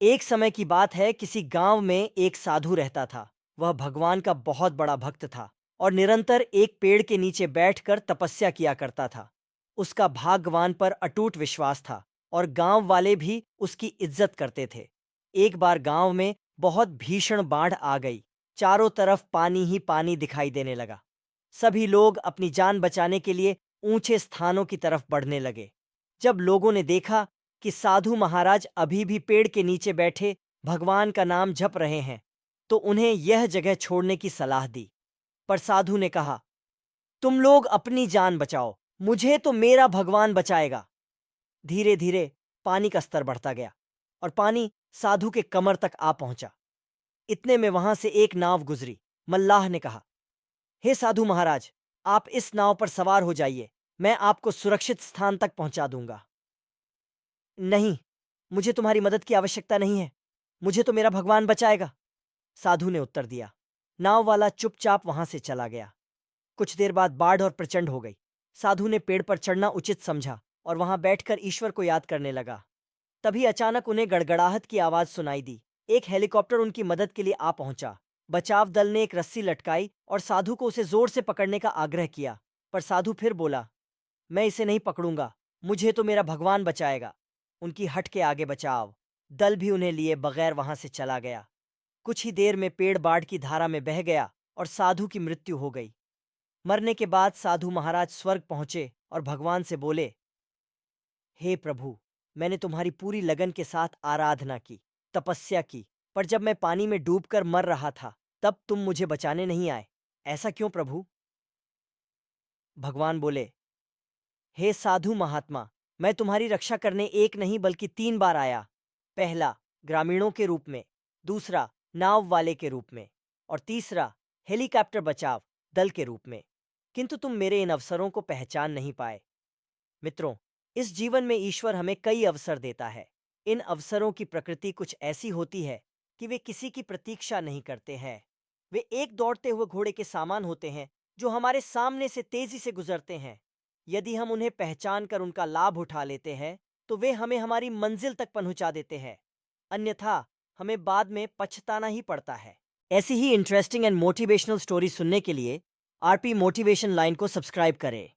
एक समय की बात है, किसी गांव में एक साधु रहता था। वह भगवान का बहुत बड़ा भक्त था और निरंतर एक पेड़ के नीचे बैठकर तपस्या किया करता था। उसका भगवान पर अटूट विश्वास था और गांव वाले भी उसकी इज्जत करते थे। एक बार गांव में बहुत भीषण बाढ़ आ गई। चारों तरफ पानी ही पानी दिखाई देने लगा। सभी लोग अपनी जान बचाने के लिए ऊंचे स्थानों की तरफ बढ़ने लगे। जब लोगों ने देखा कि साधु महाराज अभी भी पेड़ के नीचे बैठे भगवान का नाम जप रहे हैं, तो उन्हें यह जगह छोड़ने की सलाह दी। पर साधु ने कहा, तुम लोग अपनी जान बचाओ, मुझे तो मेरा भगवान बचाएगा। धीरे धीरे पानी का स्तर बढ़ता गया और पानी साधु के कमर तक आ पहुंचा। इतने में वहां से एक नाव गुजरी। मल्लाह ने कहा, हे साधु महाराज, आप इस नाव पर सवार हो जाइए, मैं आपको सुरक्षित स्थान तक पहुंचा दूंगा। नहीं, मुझे तुम्हारी मदद की आवश्यकता नहीं है, मुझे तो मेरा भगवान बचाएगा, साधु ने उत्तर दिया। नाव वाला चुपचाप वहां से चला गया। कुछ देर बाद बाढ़ और प्रचंड हो गई। साधु ने पेड़ पर चढ़ना उचित समझा और वहां बैठकर ईश्वर को याद करने लगा। तभी अचानक उन्हें गड़गड़ाहट की आवाज सुनाई दी। एक हेलीकॉप्टर उनकी मदद के लिए आ पहुंचा। बचाव दल ने एक रस्सी लटकाई और साधु को उसे जोर से पकड़ने का आग्रह किया, पर साधु फिर बोला, मैं इसे नहीं पकड़ूंगा, मुझे तो मेरा भगवान बचाएगा। उनकी हट के आगे बचाव दल भी उन्हें लिए बगैर वहां से चला गया। कुछ ही देर में पेड़ बाढ़ की धारा में बह गया और साधु की मृत्यु हो गई। मरने के बाद साधु महाराज स्वर्ग पहुंचे और भगवान से बोले, हे प्रभु, मैंने तुम्हारी पूरी लगन के साथ आराधना की, तपस्या की, पर जब मैं पानी में डूबकर मर रहा था, तब तुम मुझे बचाने नहीं आए। ऐसा क्यों प्रभु? भगवान बोले, हे साधु महात्मा, मैं तुम्हारी रक्षा करने एक नहीं बल्कि 3 बार आया। पहला, ग्रामीणों के रूप में, दूसरा, नाव वाले के रूप में, और तीसरा, हेलीकॉप्टर बचाव दल के रूप में। किंतु तुम मेरे इन अवसरों को पहचान नहीं पाए। मित्रों, इस जीवन में ईश्वर हमें कई अवसर देता है। इन अवसरों की प्रकृति कुछ ऐसी होती है कि वे किसी की प्रतीक्षा नहीं करते हैं। वे एक दौड़ते हुए घोड़े के सामान होते हैं जो हमारे सामने से तेजी से गुजरते हैं। यदि हम उन्हें पहचान कर उनका लाभ उठा लेते हैं, तो वे हमें हमारी मंजिल तक पहुंचा देते हैं। अन्यथा हमें बाद में पछताना ही पड़ता है। ऐसी ही इंटरेस्टिंग एंड मोटिवेशनल स्टोरी सुनने के लिए आरपी मोटिवेशन लाइन को सब्सक्राइब करें।